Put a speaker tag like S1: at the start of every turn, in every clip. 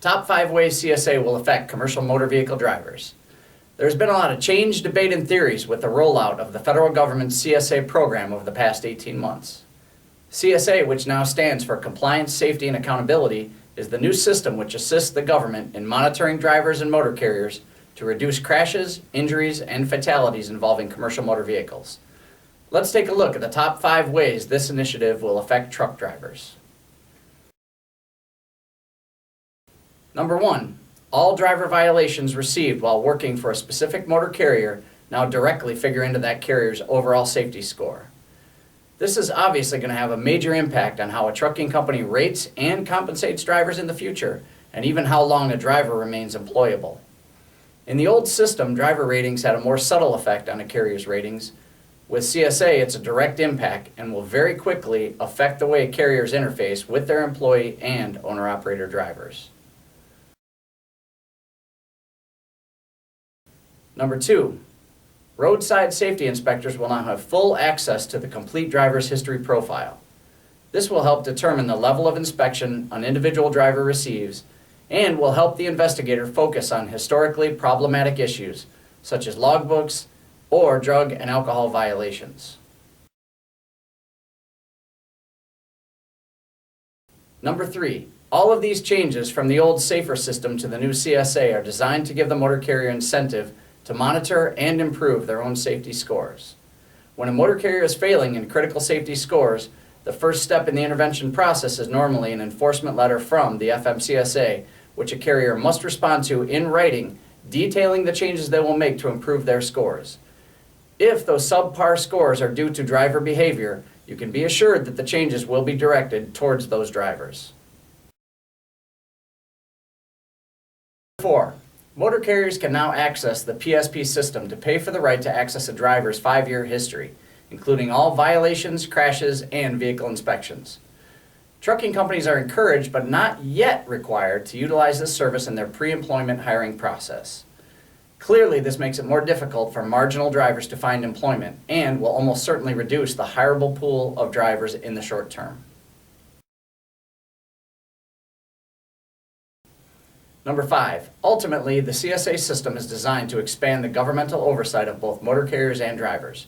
S1: Top 5 ways CSA will affect commercial motor vehicle drivers. There's been a lot of change, debate, and theories with the rollout of the federal government's CSA program over the past 18 months. CSA, which now stands for Compliance, Safety, and Accountability, is the new system which assists the government in monitoring drivers and motor carriers to reduce crashes, injuries, and fatalities involving commercial motor vehicles. Let's take a look at the top 5 ways this initiative will affect truck drivers. Number 1. All driver violations received while working for a specific motor carrier now directly figure into that carrier's overall safety score. This is obviously going to have a major impact on how a trucking company rates and compensates drivers in the future, and even how long a driver remains employable. In the old system, driver ratings had a more subtle effect on a carrier's ratings. With CSA, it's a direct impact and will very quickly affect the way carriers interface with their employee and owner-operator drivers. Number 2, roadside safety inspectors will now have full access to the complete driver's history profile. This will help determine the level of inspection an individual driver receives and will help the investigator focus on historically problematic issues such as logbooks or drug and alcohol violations. Number 3, all of these changes from the old SAFER system to the new CSA are designed to give the motor carrier incentive to monitor and improve their own safety scores. When a motor carrier is failing in critical safety scores, the first step in the intervention process is normally an enforcement letter from the FMCSA, which a carrier must respond to in writing, detailing the changes they will make to improve their scores. If those subpar scores are due to driver behavior, you can be assured that the changes will be directed towards those drivers. 4. Motor carriers can now access the PSP system to pay for the right to access a driver's 5-year history, including all violations, crashes, and vehicle inspections. Trucking companies are encouraged but not yet required to utilize this service in their pre-employment hiring process. Clearly, this makes it more difficult for marginal drivers to find employment and will almost certainly reduce the hireable pool of drivers in the short term. Number 5, ultimately, the CSA system is designed to expand the governmental oversight of both motor carriers and drivers,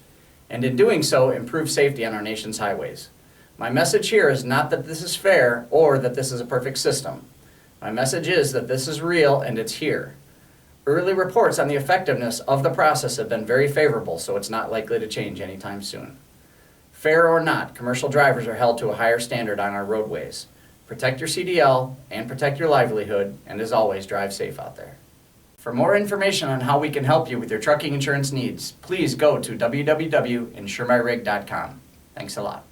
S1: and in doing so, improve safety on our nation's highways. My message here is not that this is fair or that this is a perfect system. My message is that this is real and it's here. Early reports on the effectiveness of the process have been very favorable, so it's not likely to change anytime soon. Fair or not, commercial drivers are held to a higher standard on our roadways. Protect your CDL and protect your livelihood, and as always, drive safe out there. For more information on how we can help you with your trucking insurance needs, please go to www.insuremyrig.com. Thanks a lot.